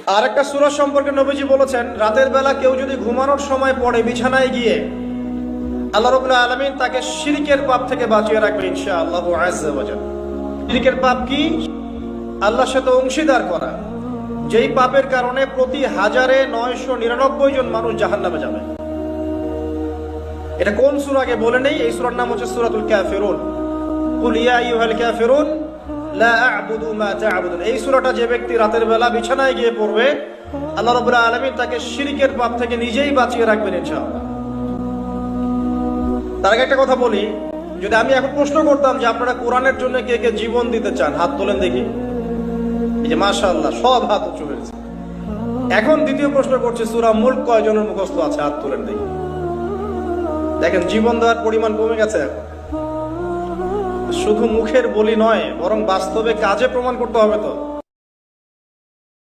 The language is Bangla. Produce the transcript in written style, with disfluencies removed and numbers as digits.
আর একটা সূরা সম্পর্কে নবীজি বলেছেন, রাতের বেলা কেউ যদি ঘুমানোর সময় পড়ে বিছানায় গিয়ে, আল্লাহ রাব্বুল আলামিন তাকে শিরকের পাপ থেকে বাঁচিয়ে রাখবে ইনশাআল্লাহু আযজা ওয়া জাল। শিরকের পাপ কি? আল্লাহর সাথে অংশীদার করা, যেই পাপের কারণে প্রতি 1999 জন মানুষ জাহান্নামে যাবে। এটা কোন সূরা আগে বলে নেই, এই সূরার নাম হচ্ছে সূরাতুল কাফিরুন। কুল ইয়া আইয়ুহাল কাফিরুন লা আ'বুদু মা তা'বুদুন। এই সূরাটা যে ব্যক্তি রাতের বেলা বিছানায় গিয়ে পড়বে, আল্লাহ রাব্বুল আলামিন তাকে শিরকের পাপ থেকে নিজেই বাঁচিয়ে রাখবেন ইনশাআল্লাহ। তার আগে একটা কথা বলি, যদি আমি এখন প্রশ্ন করতাম যে আপনারা কোরআনের জন্য কে কে জীবন দিতে চান, হাত তোলেন দেখি। এই যে মাশাআল্লাহ, সব হাত উঁচু হয়েছে। এখন দ্বিতীয় প্রশ্ন করছে, সূরা মুলক কয়জনের মুখস্থ আছে? হাত তোলেন দেখি। দেখেন, জীবন দেওয়ার পরিমাণ কমে গেছে এখন। শুধু মুখের বলি নয়, বরং বাস্তবে কাজে প্রমাণ করতে হবে তো।